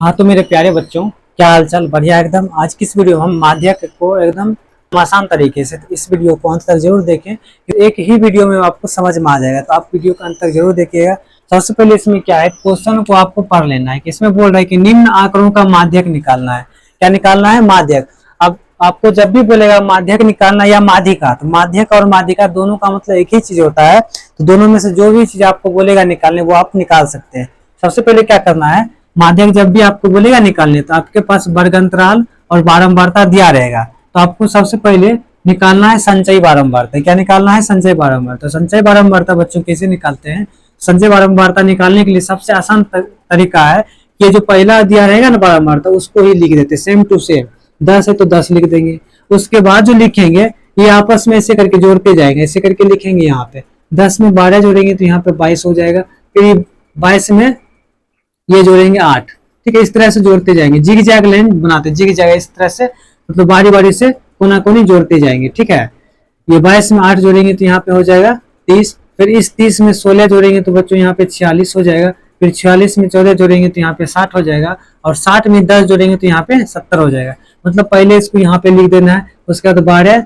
हाँ तो मेरे प्यारे बच्चों, क्या हाल चाल? बढ़िया एकदम। आज की इस वीडियो में हम माध्यक को एकदम आसान तरीके से, तो इस वीडियो को अंत तक जरूर देखें। एक ही वीडियो में आपको समझ में आ जाएगा, तो आप वीडियो का अंत तक जरूर देखिएगा। सबसे पहले इसमें क्या है, क्वेश्चन को आपको पढ़ लेना है कि इसमें बोल रहा है कि निम्न आंकड़ों का माध्यक निकालना है। क्या निकालना है? माध्यक। अब आपको जब भी बोलेगा माध्यक निकालना या माध्यिका, तो माध्यक और माध्यिका दोनों का मतलब एक ही चीज होता है। तो दोनों में से जो भी चीज आपको बोलेगा निकालने, वो आप निकाल सकते हैं। सबसे पहले क्या करना है, माध्यक जब भी आपको बोलेगा निकालने, तो आपके पास वर्ग अंतराल और बारंबारता दिया रहेगा। तो आपको सबसे पहले निकालना है संचयी बारंबारता। क्या निकालना है? संचयी बारंबारता। संचयी बारंबारता बच्चों कैसे निकालते हैं? संचयी बारंबारता निकालने के लिए सबसे आसान तरीका है कि ये जो पहला दिया रहेगा ना बारंबारता, उसको ही लिख देते सेम टू सेम। 10 है तो 10 लिख देंगे। उसके बाद जो लिखेंगे, ये आपस में ऐसे करके जोड़ते जाएंगे, ऐसे करके लिखेंगे। यहाँ पे 10 में 12 जोड़ेंगे तो यहाँ पे 22 हो जाएगा। फिर 22 में ये जोड़ेंगे 8। ठीक है, इस तरह से जोड़ते जाएंगे। जिग जैग लाइन बनाते, जिग जैग इस तरह से, मतलब बारी बारी से कोना कोनी जोड़ते जाएंगे। ठीक है, ये 22 में 8 जोड़ेंगे तो यहाँ पे हो जाएगा 30। फिर इस 30 में 16 जोड़ेंगे तो बच्चों यहाँ पे 46 हो जाएगा। फिर 46 में 14 जोड़ेंगे तो यहाँ पे 60 हो जाएगा। और 60 में 10 जोड़ेंगे तो यहाँ पे 70 हो जाएगा। मतलब पहले इसको यहाँ पे लिख देना है। उसके बाद 12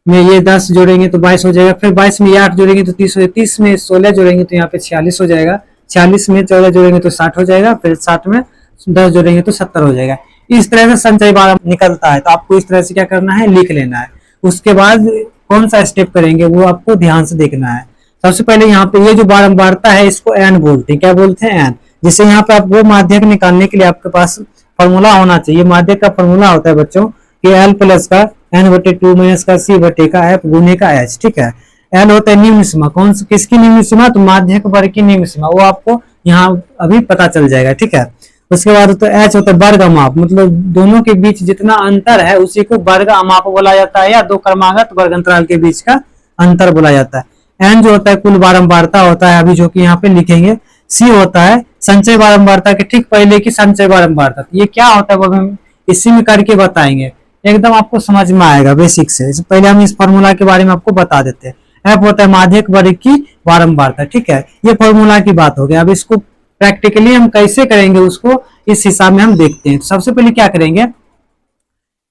में ये 10 जोड़ेंगे तो 22 हो जाएगा। फिर 22 में ये 8 जोड़ेंगे तो 30 हो जाएगा। 30 में 16 जोड़ेंगे तो यहाँ पे 46 हो जाएगा। 46 में 14 जोड़ेंगे तो 60 हो जाएगा। फिर 60 में 10 जोड़ेंगे तो 70 हो जाएगा। इस तरह से संचयी बारंबारता निकलता है। तो आपको इस तरह से क्या करना है, लिख लेना है। उसके बाद कौन सा स्टेप करेंगे वो आपको ध्यान से देखना है। सबसे पहले यहाँ पे ये जो बारंबारता है, इसको एन बोलते हैं। क्या बोलते हैं? एन। जैसे यहाँ पे आपको माध्यक निकालने के लिए आपके पास फॉर्मूला होना चाहिए। माध्यक का फॉर्मूला होता है बच्चों कि एल प्लस का एन बटे 2 माइनस का सी बटे का एफ गुने का एच। ठीक है, एल होता है निम्न सीमा। कौन सी, किसकी निम्न सीमा? तो माध्यक वर्ग की निम्न सीमा। वो आपको यहाँ अभी पता चल जाएगा। ठीक है, उसके बाद तो एच होता है वर्ग माप, मतलब दोनों के बीच जितना अंतर है उसी को वर्ग माप बोला जाता है, या दो क्रमागत वर्ग अंतराल के बीच का अंतर बोला जाता है। एन जो होता है कुल बारंबारता होता है, अभी जो कि यहाँ पे लिखेंगे। सी होता है संचय बारंबारता के ठीक पहले की संचय बारंबारता। ये क्या होता है वो हम इसी में करके बताएंगे, एकदम आपको समझ में आएगा बेसिक से। पहले हम इस फॉर्मूला के बारे में आपको बता देते हैं। एफ होता है माध्यक वर्ग की बारंबारता। ठीक है, ये फॉर्मूला की बात हो गई। अब इसको प्रैक्टिकली हम कैसे करेंगे उसको इस हिसाब में हम देखते हैं। सबसे पहले क्या करेंगे,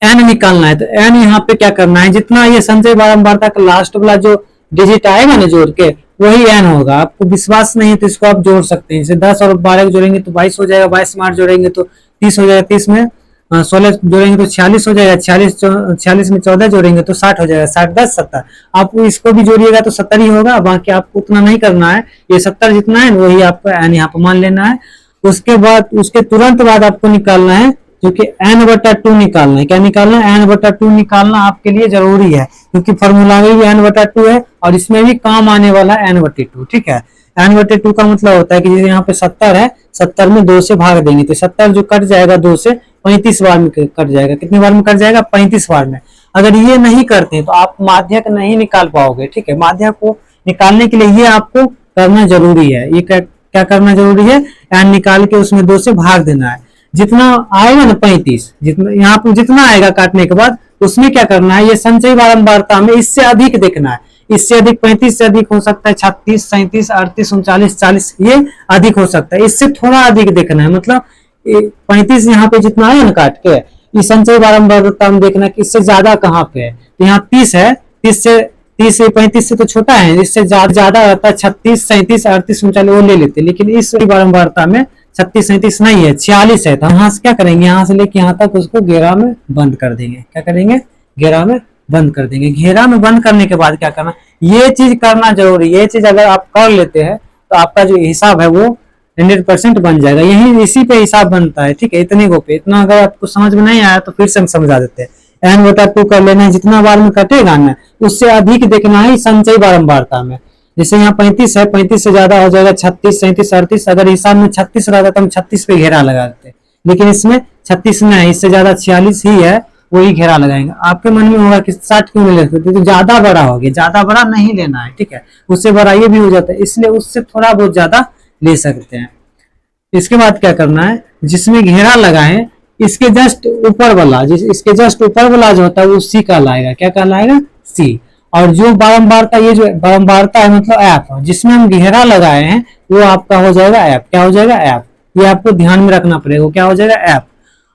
एन निकालना है। तो एन यहाँ पे क्या करना है, जितना ये संचय बारंबारता का लास्ट वाला जो डिजिट आएगा ना जोड़ के, वही एन होगा। आपको विश्वास नहीं है तो इसको आप जोड़ सकते हैं। जैसे 10 और 12 को जोड़ेंगे तो 22 हो जाएगा। 22 में 8 जोड़ेंगे तो 30 हो जाएगा। 30 में 16 जोड़ेंगे तो 46 हो जाएगा। 46 में 14 जोड़ेंगे तो 60 हो जाएगा। 60 10 70, आप इसको भी जोड़िएगा तो 70 ही होगा। बाकी आपको उतना नहीं करना है, ये 70 जितना है वही आपको एन यहाँ पर मान लेना है। उसके बाद उसके तुरंत बाद आपको निकालना है जो कि एन बटा 2 निकालना है। क्या निकालना है? एन बटा 2 निकालना आपके लिए जरूरी है, क्योंकि फॉर्मूला में भी एन बटा 2 है और इसमें भी काम आने वाला है एन बटे 2। ठीक है, एन बटे 2 का मतलब होता है कि जैसे यहाँ पे 70 है, 70 में 2 से भाग देंगे तो 70 जो कट जाएगा 2 से 35 बार में कट जाएगा। कितनी बार में कट जाएगा? 35 बार में। अगर ये नहीं करते तो आप माध्यक नहीं निकाल पाओगे। ठीक है, माध्यक को निकालने के लिए ये आपको करना जरूरी है। ये क्या करना जरूरी है? एन निकाल के उसमें 2 से भाग देना है। जितना आएगा ना 35, जितना यहाँ पे जितना आएगा काटने के बाद, उसमें क्या करना है, ये संचयी बारंबारता में इससे अधिक देखना है। इससे अधिक 35 से अधिक हो सकता है 36, 37, 38, 39, 40, ये अधिक हो सकता है। इससे थोड़ा अधिक देखना है, मतलब 35 यहाँ पे जितना आया ना काट के, इस संचयी बारंबारता में देखना है कि इससे ज्यादा कहाँ पे है। तो यहाँ 30 है, 30 से 35 से तो छोटा है, इससे ज्यादा रहता है 36, 37, 38, 39, वो ले लेते। लेकिन इस बारंबारता में 36, 37 नहीं है, 46 है। तो यहाँ से क्या करेंगे, यहाँ से लेके यहाँ तक उसको घेरा में बंद कर देंगे। क्या करेंगे? घेरा में बंद कर देंगे। घेरा में बंद करने के बाद क्या करना, ये चीज करना जरूरी है। ये चीज अगर आप कर लेते हैं तो आपका जो हिसाब है वो 100% बन जाएगा। यही इसी पे हिसाब बनता है। ठीक है, इतने को पे इतना। अगर आपको समझ में नहीं आया तो फिर से हम समझा देते हैं। एन बटा 2 कर लेना है, जितना बार में कटेगा ना उससे अधिक देखना है संचयी बारंबारता में। जैसे यहाँ 35 है, 35 से ज्यादा हो जाएगा 36, 37, 38। अगर हिसाब में 36 रहता तो हम 36 पे घेरा लगा देते, लेकिन इसमें 36 में है, इससे ज्यादा 46 ही है, वही घेरा लगाएंगे। आपके मन में होगा कि 60 क्यों नहीं ले सकते, तो ज्यादा बड़ा हो गया, ज्यादा बड़ा नहीं लेना है। ठीक है, उससे बड़ा ये भी हो जाता है, इसलिए उससे थोड़ा बहुत ज्यादा ले सकते हैं। इसके बाद क्या करना है, जिसमें घेरा लगाए इसके जस्ट ऊपर वाला, इसके जस्ट ऊपर वाला जो होता है वो सी कहलाएगा। क्या कहलाएगा? सी। और जो बारंबारता, ये जो बारंबारता है मतलब एफ, जिसमें हम घेरा लगाए हैं वो आपका हो जाएगा एफ। क्या हो जाएगा? एफ। ये आपको ध्यान में रखना पड़ेगा। क्या हो जाएगा? एफ।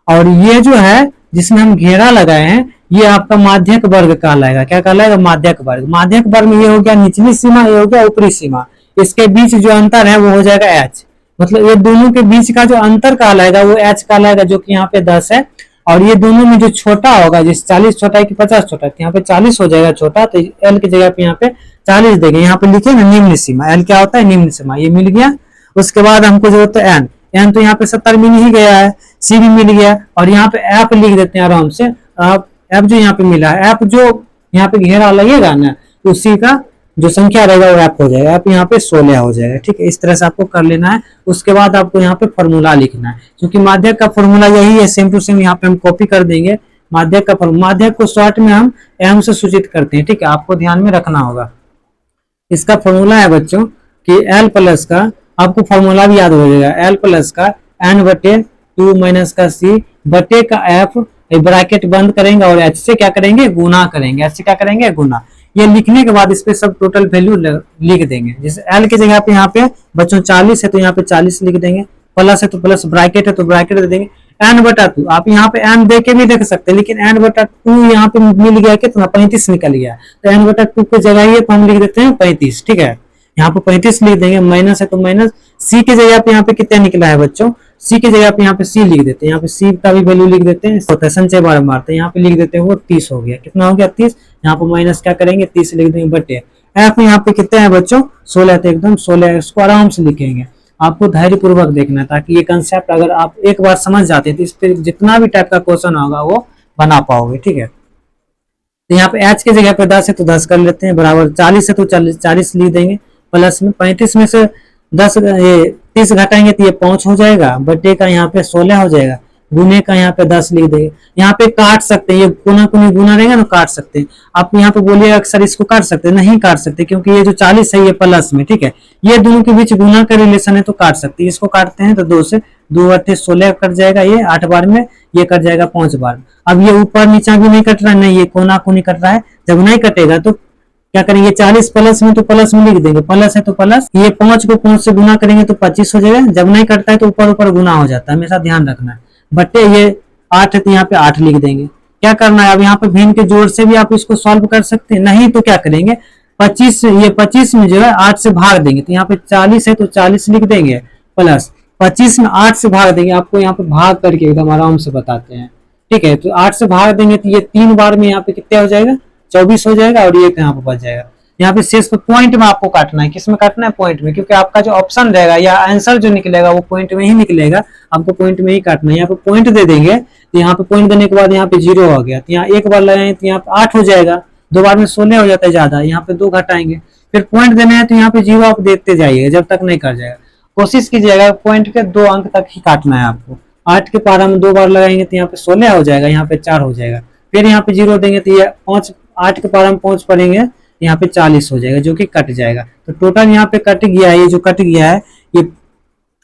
और ये जो है जिसमें हम घेरा लगाए हैं ये आपका माध्यक वर्ग कहलाएगा। क्या कहलाएगा? माध्यक वर्ग। माध्यक वर्ग में ये हो गया निचली सीमा, ये हो गया ऊपरी सीमा। इसके बीच जो अंतर है वो हो जाएगा एच। मतलब ये दोनों के बीच का जो अंतर कहलाएगा वो एच कहलाएगा, जो कि यहाँ पे 10 है। और ये दोनों में जो छोटा होगा, जिस 40 छोटा है कि 50 छोटा है, तो यहाँ पे 40 हो जाएगा छोटा, तो एल की जगह पे यहाँ पे 40 देंगे। यहाँ पे लिखे ना निम्न सीमा। एल क्या होता है? निम्न सीमा। ये मिल गया। उसके बाद हमको जो होता है एन, एन तो यहाँ पे 70 मिल ही गया है, सी भी मिल गया। और यहाँ पे एफ लिख देते हैं आराम से। एफ जो यहाँ पे मिला है, एफ जो यहाँ पे घेरा लगेगा ना, उसी का जो संख्या रहेगा वो एफ हो जाएगा। एफ यहाँ पे 16 हो जाएगा। ठीक है, इस तरह से आपको कर लेना है। उसके बाद आपको यहाँ पे फॉर्मूला लिखना है, क्योंकि माध्यक का फॉर्मूला यही है, सेम टू सेम यहाँ पे हम कॉपी कर देंगे। माध्यक का फॉर्मूला, माध्यक को शॉर्ट में हम एम से सूचित करते हैं। ठीक है, आपको ध्यान में रखना होगा। इसका फॉर्मूला है बच्चों कि एल प्लस का, आपको फॉर्मूला भी याद हो जाएगा, एल प्लस का एन बटे 2 माइनस का सी बटे का एफ, ब्रैकेट बंद करेंगे और एच से क्या करेंगे? गुना करेंगे। एच से क्या करेंगे? गुना। ये लिखने के बाद इस पे सब टोटल वैल्यू लिख देंगे। जैसे एल की जगह पे यहाँ पे बच्चों 40 है तो यहाँ पे 40 लिख देंगे, प्लस है तो प्लस, ब्रैकेट है तो ब्रैकेट दे देंगे। एन बटा 2, आप यहाँ पे एन दे के भी देख सकते हैं, लेकिन एन बटा 2 यहाँ पे मिल गया कितना? 35 निकल गया। तो एन बटा 2 की जगह ये तो हम लिख देते हैं 35। ठीक है, यहाँ पे 35 लिख देंगे। माइनस है तो माइनस, सी की जगह पे यहाँ पे कितना निकला है बच्चों? सी की जगह पे यहाँ पे सी लिख देते हैं। यहाँ पे सी का भी वैल्यू लिख देते हैं, होता है संचय बार मारते हैं। यहाँ पे लिख देते हैं वो 30 हो गया। कितना हो गया? 30। यहाँ पे माइनस क्या करेंगे? 30 लिख देंगे बटे एफ में यहाँ पे कितने हैं बच्चों? 16। तो एकदम 16, इसको आराम से लिखेंगे। आपको धैर्य पूर्वक देखना है, ताकि ये कंसेप्ट अगर आप एक बार समझ जाते हैं तो इस पे जितना भी टाइप का क्वेश्चन होगा वो बना पाओगे। ठीक है, तो यहाँ पे एच की जगह पे 10 है तो 10 कर लेते हैं, बराबर 40 है तो 40 लिख देंगे। प्लस में 35 में से 10 ये 30 घटाएंगे तो ये 5 हो जाएगा, बटे का यहाँ पे 16 हो जाएगा, गुने का यहाँ पे 10 लिख देंगे। यहाँ पे काट सकते हैं, ये कोना कोनी गुना रहेगा ना, काट सकते हैं। आप यहाँ पे बोलिए अक्सर इसको काट सकते हैं, नहीं काट सकते, क्योंकि ये जो 40 है ये प्लस में। ठीक है, ये दोनों के बीच गुना का रिलेशन है तो काट सकते हैं। इसको काटते हैं तो 2 से 2 अट्ठे 16 कट जाएगा, ये 8 बार में, ये कट जाएगा 5 बार। अब ये ऊपर नीचा भी नहीं कट रहा है, नहीं ये कोना कोनी कट रहा है। जब नहीं कटेगा तो क्या करेंगे? 40 प्लस में तो प्लस में लिख देंगे, प्लस है तो प्लस, ये 5 को 5 से गुना करेंगे तो 25 हो जाएगा। जब नहीं कटता है तो ऊपर ऊपर गुना हो जाता है, हमेशा ध्यान रखना है। बटे ये 8 है तो यहाँ पे 8 लिख देंगे। क्या करना है? अब यहाँ पे भिन्न के जोड़ से भी आप इसको सॉल्व कर सकते हैं, नहीं तो क्या करेंगे? 25 में जो है 8 से भाग देंगे, तो यहाँ पे 40 है तो 40 लिख देंगे, प्लस 25 में 8 से भाग देंगे। आपको यहाँ पे भाग करके एकदम आराम से बताते हैं। ठीक है, तो 8 से भाग देंगे तो ये 3 बार में यहाँ पे कितना हो जाएगा? 24 हो जाएगा, और ये यहाँ पे बच जाएगा। यहाँ पे शेष पे पॉइंट में आपको काटना है। किस में काटना है? पॉइंट में, क्योंकि आपका जो ऑप्शन रहेगा या आंसर जो निकलेगा वो पॉइंट में ही निकलेगा। आपको पॉइंट में ही काटना है। यहाँ पे पॉइंट दे देंगे तो यहाँ पे पॉइंट देने के बाद यहाँ पे 0 हो गया, तो यहाँ एक बार लगाएंगे तो यहाँ पे 8 हो जाएगा, 2 बार में 16 हो जाता है ज्यादा, यहाँ पे 2 घटाएंगे, फिर पॉइंट देना है तो यहाँ पे 0 आप देखते जाइए जब तक नहीं कर जाएगा। कोशिश कीजिएगा पॉइंट के 2 अंक तक ही काटना है आपको। 8 के पारा में 2 बार लगाएंगे तो यहाँ पे 16 हो जाएगा, यहाँ पे 4 हो जाएगा, फिर यहाँ पे 0 देंगे तो ये 5, 8 के पारा में 5 पढ़ेंगे यहाँ पे 40 हो जाएगा, जो कि कट जाएगा। तो टोटल यहाँ पे कट गया है, ये जो कट गया है ये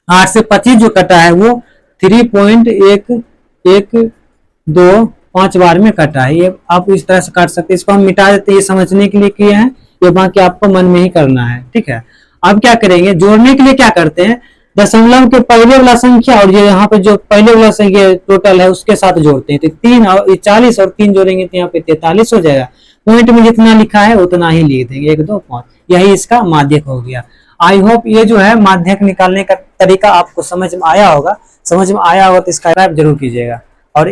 8 से 25 जो कटा है वो 3.115 बार में कटा है। ये आप इस तरह से काट सकते हैं। इसको हम मिटा देते हैं, ये समझने के लिए किए हैं, ये बाकी आपको मन में ही करना है। ठीक है, अब क्या करेंगे? जोड़ने के लिए क्या करते हैं? दशमलव के पहले वाला संख्या और ये यहाँ पे जो पहले वाला संख्या टोटल है उसके साथ जोड़ते हैं, तो 3 और 40 और 3 जोड़ेंगे तो यहाँ पे 43 हो जाएगा। पॉइंट में जितना लिखा है उतना ही लिख देंगे, 1 2 5। यही इसका माध्यक हो गया। आई होप ये जो है माध्यक निकालने का तरीका आपको समझ में आया होगा। समझ में आया होगा तो इसका जरूर कीजिएगा। और